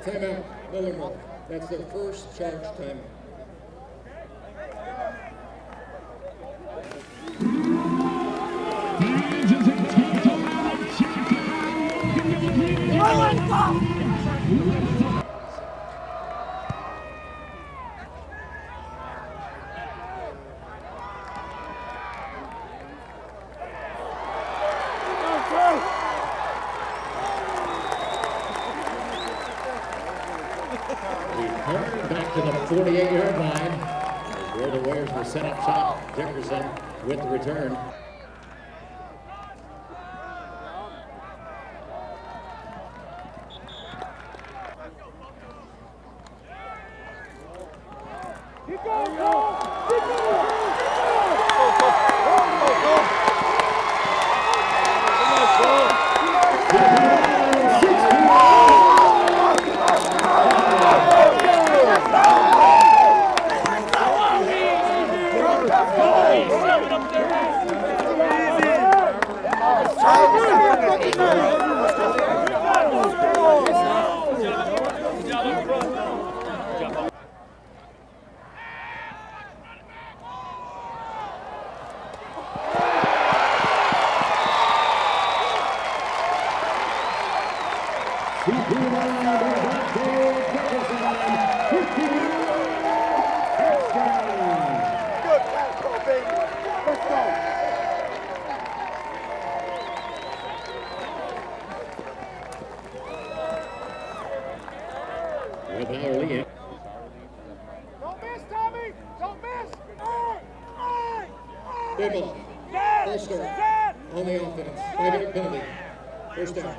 Timeout, Miller Miller. That's their first charge timeout. Return back to the 48-yard line. As where the Warriors will set up shop. Dickerson with the return. Don't miss, Tommy! Don't miss! Big ball. Full score. On the offense. 5-yard penalty. First down.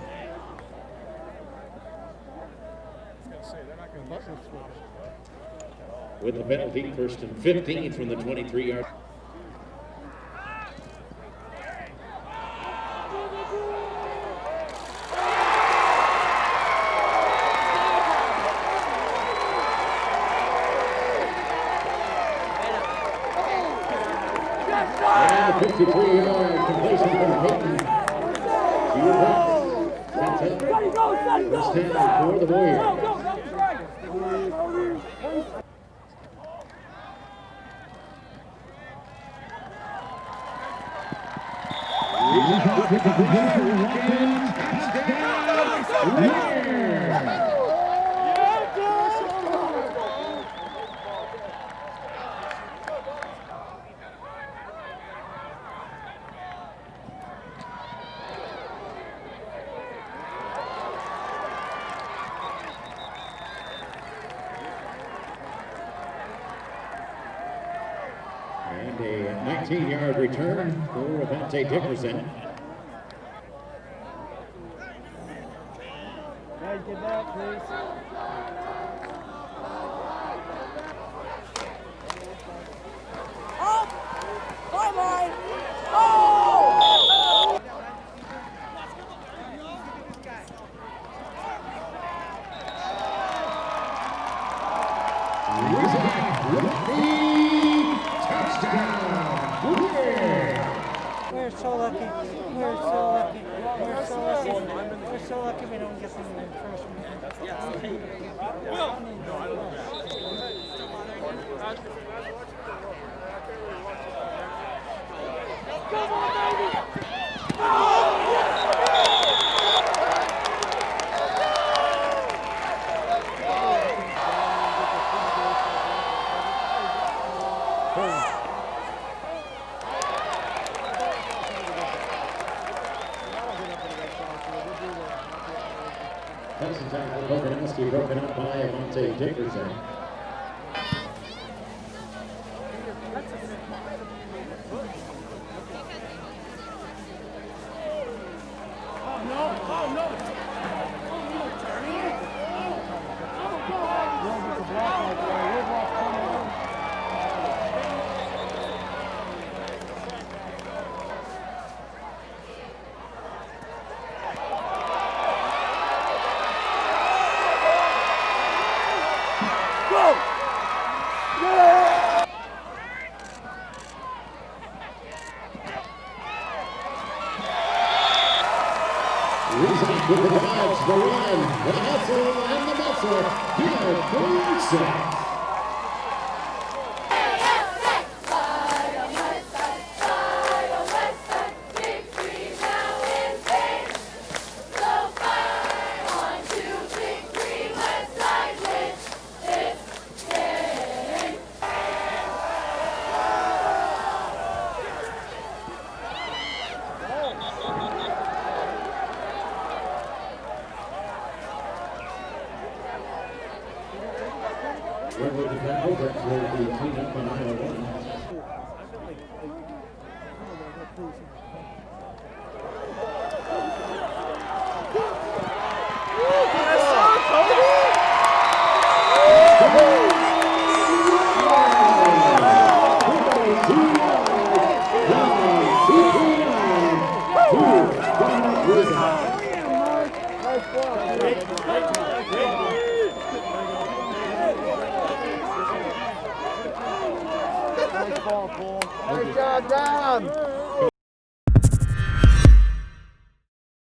With the penalty, first and 15 from the 23-yard. And the 53-yard completion from Peyton. That's it. First down for the Warriors. And a 19-yard return for Avante Dickerson. Guys, get back, please. Up! Bye-bye! Oh! We're so lucky. We're so lucky. We're so lucky. We're so lucky we don't get them in the first Come on, baby! Passing tackle, Boganowski broken up by Avante Dickerson. Rizak with the dodge, the run, the hustle, and the muscle. Here, 4-6. Where will the tackle? That will be cleaned up on aisle 1. Nice job, down.